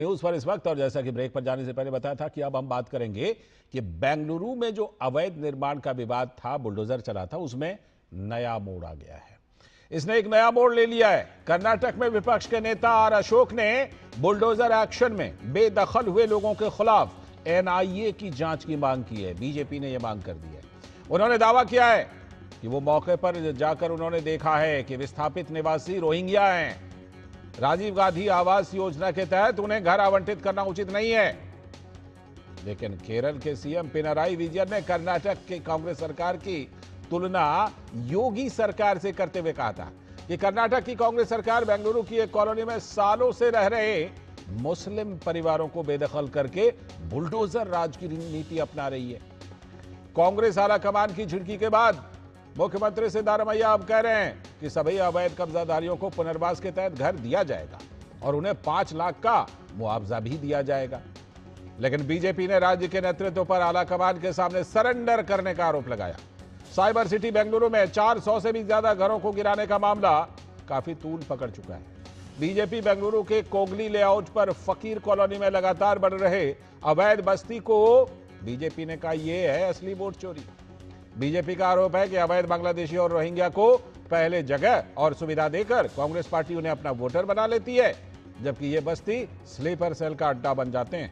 News पर इस वक्त, और जैसा कि ब्रेक पर जाने से पहले बताया था कि अब हम बात करेंगे कि बेंगलुरु में जो अवैध निर्माण का विवाद था, बुलडोजर चला था, उसमें नया मोड़ आ गया है। इसने एक नया मोड़ ले लिया है। कर्नाटक में विपक्ष के नेता आर अशोक ने बुलडोजर एक्शन में बेदखल हुए लोगों के खिलाफ एनआईए की जांच की मांग की है। बीजेपी ने यह मांग कर दी है। उन्होंने दावा किया है कि वो मौके पर जाकर उन्होंने देखा है कि विस्थापित निवासी रोहिंग्या हैं। राजीव गांधी आवास योजना के तहत उन्हें घर आवंटित करना उचित नहीं है। लेकिन केरल के सीएम पिनराई विजयन ने कर्नाटक की कांग्रेस सरकार की तुलना योगी सरकार से करते हुए कहा था कि कर्नाटक की कांग्रेस सरकार बेंगलुरु की एक कॉलोनी में सालों से रह रहे मुस्लिम परिवारों को बेदखल करके बुलडोजर राज की नीति अपना रही है। कांग्रेस आलाकमान की झिड़की के बाद मुख्यमंत्री सिद्धारमैया अब कह रहे हैं कि सभी अवैध कब्जाधारियों को पुनर्वास के तहत घर दिया जाएगा और उन्हें 5 लाख का मुआवजा भी दिया जाएगा। लेकिन बीजेपी ने राज्य के नेतृत्व पर आलाकमान के सामने सरेंडर करने का आरोप लगाया। साइबर सिटी बेंगलुरु में 400 से भी ज्यादा घरों को गिराने का मामला काफी तूल पकड़ चुका है। बीजेपी बेंगलुरु के कोगली लेआउट पर फकीर कॉलोनी में लगातार बढ़ रहे अवैध बस्ती को बीजेपी ने कहा यह है असली वोट चोरी। बीजेपी का आरोप है कि अवैध बांग्लादेशी और रोहिंग्या को पहले जगह और सुविधा देकर कांग्रेस पार्टी उन्हें अपना वोटर बना लेती है, जबकि ये बस्ती स्लीपर सेल का अड्डा बन जाते हैं।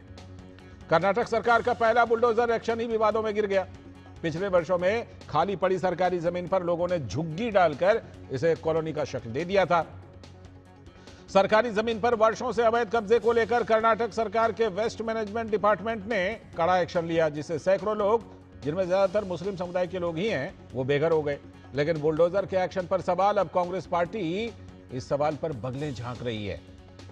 कर्नाटक सरकार का पहला बुलडोजर एक्शन ही विवादों में गिर गया। पिछले वर्षों में खाली पड़ी सरकारी जमीन पर लोगों ने झुग्गी डालकर इसे कॉलोनी का शक्ल दे दिया था। सरकारी जमीन पर वर्षों से अवैध कब्जे को लेकर कर्नाटक सरकार के वेस्ट मैनेजमेंट डिपार्टमेंट ने कड़ा एक्शन लिया, जिससे सैकड़ों लोग, जिनमें ज्यादातर मुस्लिम समुदाय के लोग ही हैं, वो बेघर हो गए। लेकिन बुलडोजर के एक्शन पर सवाल, अब कांग्रेस पार्टी इस सवाल पर बगलें झांक रही है।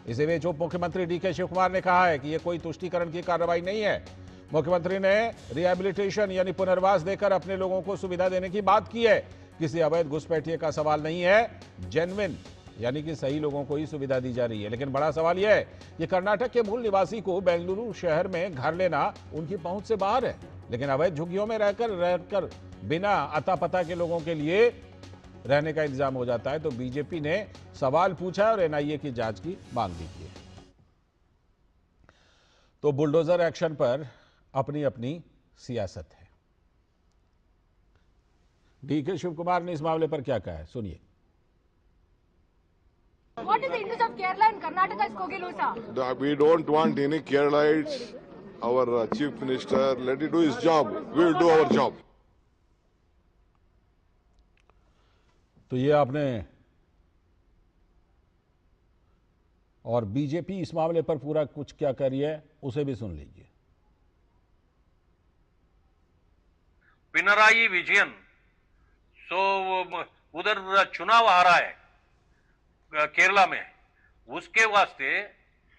इसी बीच उप मुख्यमंत्री डीके शिव कुमार ने कहा है कि यह कोई तुष्टीकरण की कार्रवाई नहीं है। मुख्यमंत्री ने रिहैबिलिटेशन यानी पुनर्वास देकर अपने लोगों को सुविधा देने की बात की है। किसी अवैध घुसपैठिए का सवाल नहीं है, जेन्युइन यानी कि सही लोगों को ही सुविधा दी जा रही है। लेकिन बड़ा सवाल यह है कि कर्नाटक के मूल निवासी को बेंगलुरु शहर में घर लेना उनकी पहुंच से बाहर है, लेकिन अवैध झुग्गियों में रहकर बिना अता पता के लोगों के लिए रहने का इंतजाम हो जाता है। तो बीजेपी ने सवाल पूछा और एनआईए की जांच की मांग भी की है। तो बुलडोजर एक्शन पर अपनी अपनी सियासत है। डीके शिव कुमार ने इस मामले पर क्या कहा है, सुनिए। What is the interest of Kerala and Karnataka is Kogilosa? We don't want any Keralites. Our chief minister, let him do his job. We will do our job. तो ये आपने, और बीजेपी इस मामले पर पूरा कुछ क्या कर रही है उसे भी सुन लीजिए। पिनराई विजयन उधर चुनाव आ रहा है केरला में, उसके वास्ते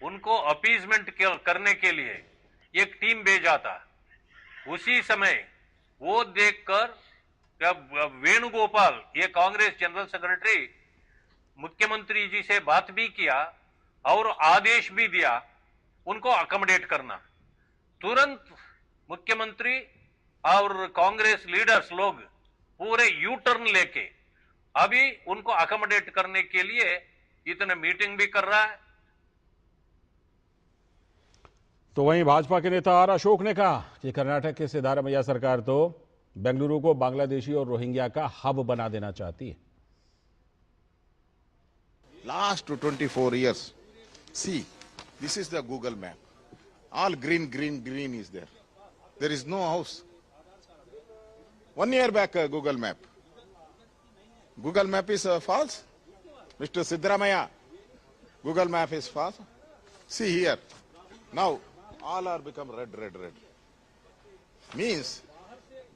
उनको अपीजमेंट करने के लिए एक टीम भेजा था। उसी समय वो देखकर वेणुगोपाल, ये कांग्रेस जनरल सेक्रेटरी, मुख्यमंत्री जी से बात भी किया और आदेश भी दिया उनको अकोमोडेट करना। तुरंत मुख्यमंत्री और कांग्रेस लीडर्स लोग पूरे यू टर्न लेके अभी उनको अकोमोडेट करने के लिए इतने मीटिंग भी कर रहा है। तो वहीं भाजपा के नेता आर अशोक ने कहा कि कर्नाटक की सिद्धारमैया सरकार तो बेंगलुरु को बांग्लादेशी और रोहिंग्या का हब बना देना चाहती है। Last 24 years, see, this is the Google map. All green, green, green is there. There is no house. 1 year back, Google map. Google map is false. Mr. Siddaramaiah, Google map is false. See here. Now, all are become red, red, red. Means,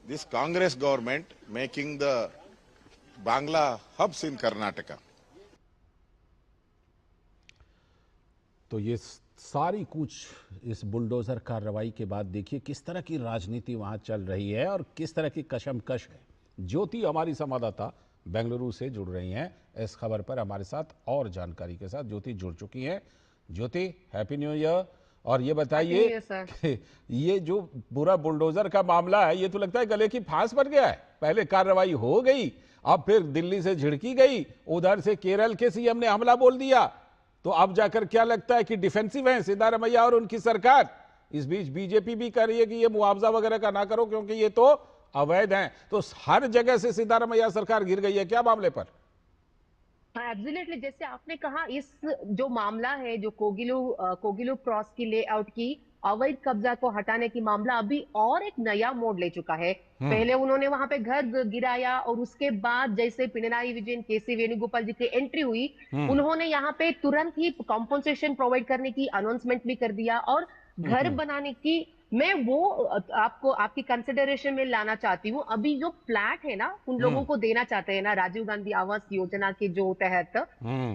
this Congress government making the Bangla hubs in Karnataka. तो ये सारी कुछ इस bulldozer कार्रवाई के बाद देखिए किस तरह की राजनीति वहां चल रही है और किस तरह की कशमकश है। ज्योति हमारी संवाददाता बेंगलुरु से जुड़ रही हैं इस खबर पर हमारे साथ और जानकारी के साथ। ज्योति जुड़ चुकी हैं। ज्योति, हैप्पी न्यू ईयर। और ये बताइए, ये जो पूरा बुलडोजर का मामला है, ये तो लगता है गले की फांस बन गया है। पहले कार्रवाई हो गई, अब फिर दिल्ली से झिड़की गई, उधर से केरल के सीएम ने हमला बोल दिया, तो अब जाकर क्या लगता है कि डिफेंसिव है सिद्धारमैया और उनकी सरकार? इस बीच बीजेपी भी कह रही है कि ये मुआवजा वगैरह का ना करो क्योंकि ये तो अवैध हैं। तो हर जगह से सिद्धारमैया सरकार गिर गई है क्या मामले पर? एब्सोल्युटली, जैसे आपने कहा, इस जो मामला है, जो कोगिलो क्रॉस की लेआउट की अवैध कब्जा को हटाने की मामला अभी और एक नया मोड़ ले चुका है। पहले उन्होंने वहां पे घर गिराया और उसके बाद जैसे पिनराई विजयन, केसी वेणुगोपाल जी की एंट्री हुई, उन्होंने यहाँ पे तुरंत ही कॉम्पनसेशन प्रोवाइड करने की अनाउंसमेंट भी कर दिया और घर बनाने की। मैं वो आपको आपकी कंसिडरेशन में लाना चाहती हूँ। अभी जो फ्लैट है ना, उन लोगों को देना चाहते हैं ना राजीव गांधी आवास योजना के जो तहत,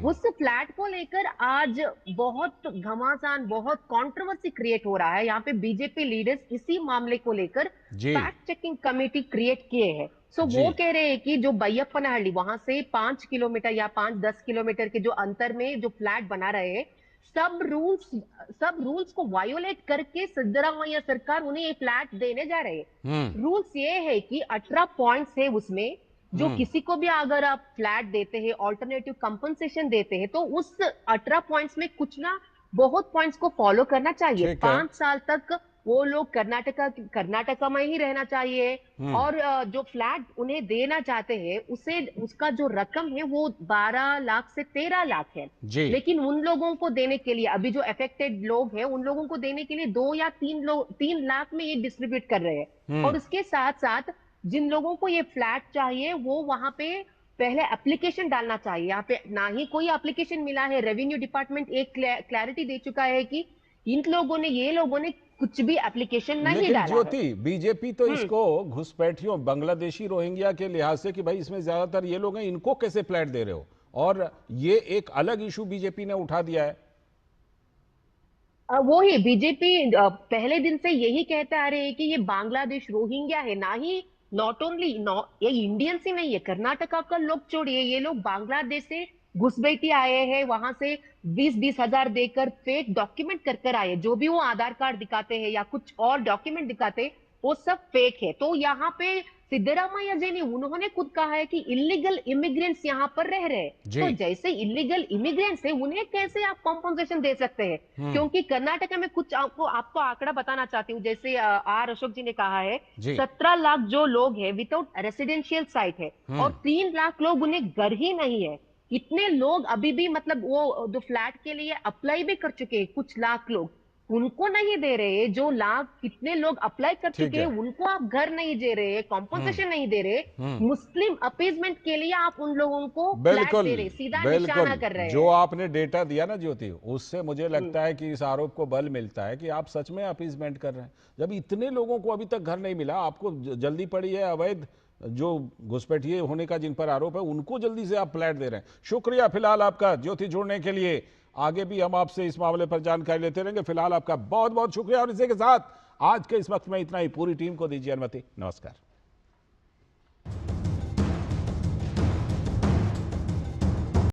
उस फ्लैट को लेकर आज बहुत घमासान, बहुत कंट्रोवर्सी क्रिएट हो रहा है। यहाँ पे बीजेपी लीडर्स इसी मामले को लेकर फैक्ट चेकिंग कमेटी क्रिएट किए हैं। सो वो कह रहे हैं कि जो बैयप्पनहल्ली, वहां से 5 किलोमीटर या 5-10 किलोमीटर के जो अंतर में जो फ्लैट बना रहे हैं, सब रूल्स को वायोलेट करके सिद्धरामैया सरकार उन्हें ये फ्लैट देने जा रहे हैं। रूल्स ये है कि 18 पॉइंट्स है उसमें, जो किसी को भी अगर आप फ्लैट देते हैं, ऑल्टरनेटिव कंपनसेशन देते हैं, तो उस 18 पॉइंट्स में कुछ ना बहुत पॉइंट्स को फॉलो करना चाहिए। 5 साल तक वो लोग कर्नाटका में ही रहना चाहिए और जो फ्लैट उन्हें देना चाहते हैं उसे, उसका जो रकम है वो 12 लाख से 13 लाख है। लेकिन उन लोगों को देने के लिए, अभी जो अफेक्टेड लोग हैं उन लोगों को देने के लिए 2 या 3 लाख में ये डिस्ट्रीब्यूट कर रहे हैं। और उसके साथ साथ जिन लोगों को ये फ्लैट चाहिए वो वहां पे पहले एप्लीकेशन डालना चाहिए। यहाँ पे ना ही कोई एप्लीकेशन मिला है। रेवेन्यू डिपार्टमेंट एक क्लैरिटी दे चुका है कि ये लोगों ने कुछ भी एप्लीकेशन नहीं डाला। ज्योति, बीजेपी तो इसको घुसपैठियों, बांग्लादेशी रोहिंग्या के लिहाज से कि भाई इसमें ज्यादातर ये लोग हैं, इनको कैसे फ्लैट दे रहे हो, और ये एक अलग इशू बीजेपी ने उठा दिया है। वो ही बीजेपी पहले दिन से यही कहते आ रहे हैं कि ये बांग्लादेश रोहिंग्या है, ना ही नॉट ओनली ये इंडियंस ही नहीं है, कर्नाटका का लोग छोड़िए, ये लोग बांग्लादेश से घुसपैठी आए हैं, वहां से 20-20 हजार देकर फेक डॉक्यूमेंट कर आए। जो भी वो आधार कार्ड दिखाते हैं या कुछ और डॉक्यूमेंट दिखाते हैं वो सब फेक है। तो यहाँ पे सिद्धरामैया जी ने, उन्होंने खुद कहा है कि इलीगल इमिग्रेंट्स यहाँ पर रह रहे हैं। तो जैसे इलीगल इमिग्रेंट्स है, उन्हें कैसे आप कॉम्पनसेशन दे सकते हैं? क्योंकि कर्नाटक में कुछ आपको आंकड़ा बताना चाहती हूँ। जैसे आर अशोक जी ने कहा है, 17 लाख जो लोग हैं विदाउट रेसिडेंशियल साइट है और 3 लाख लोग, उन्हें घर ही नहीं है। इतने लोग अभी भी, मतलब वो जो फ्लैट के लिए अप्लाई भी कर चुके हैं, कुछ लाख लोग, उनको नहीं दे रहे। जो कितने लोग अप्लाई कर चुके हैं उनको आप घर नहीं दे रहे, कॉम्पनसेशन नहीं दे रहे। मुस्लिम अपीजमेंट के लिए आप उन लोगों को फ्लैट दे रहे, सीधा निशाना कर रहे हैं। जो आपने डेटा दिया ना ज्योति, उससे मुझे लगता है कि इस आरोप को बल मिलता है कि आप सच में अपीजमेंट कर रहे हैं। जब इतने लोगों को अभी तक घर नहीं मिला, आपको जल्दी पड़ी है अवैध जो घुसपैठिए होने का जिन पर आरोप है उनको जल्दी से आप फ्लैट दे रहे हैं। शुक्रिया फिलहाल आपका ज्योति जुड़ने के लिए। आगे भी हम आपसे इस मामले पर जानकारी लेते रहेंगे। फिलहाल आपका बहुत बहुत शुक्रिया और इसी के साथ आज के इस वक्त में इतना ही। पूरी टीम को दीजिए अनुमति। नमस्कार।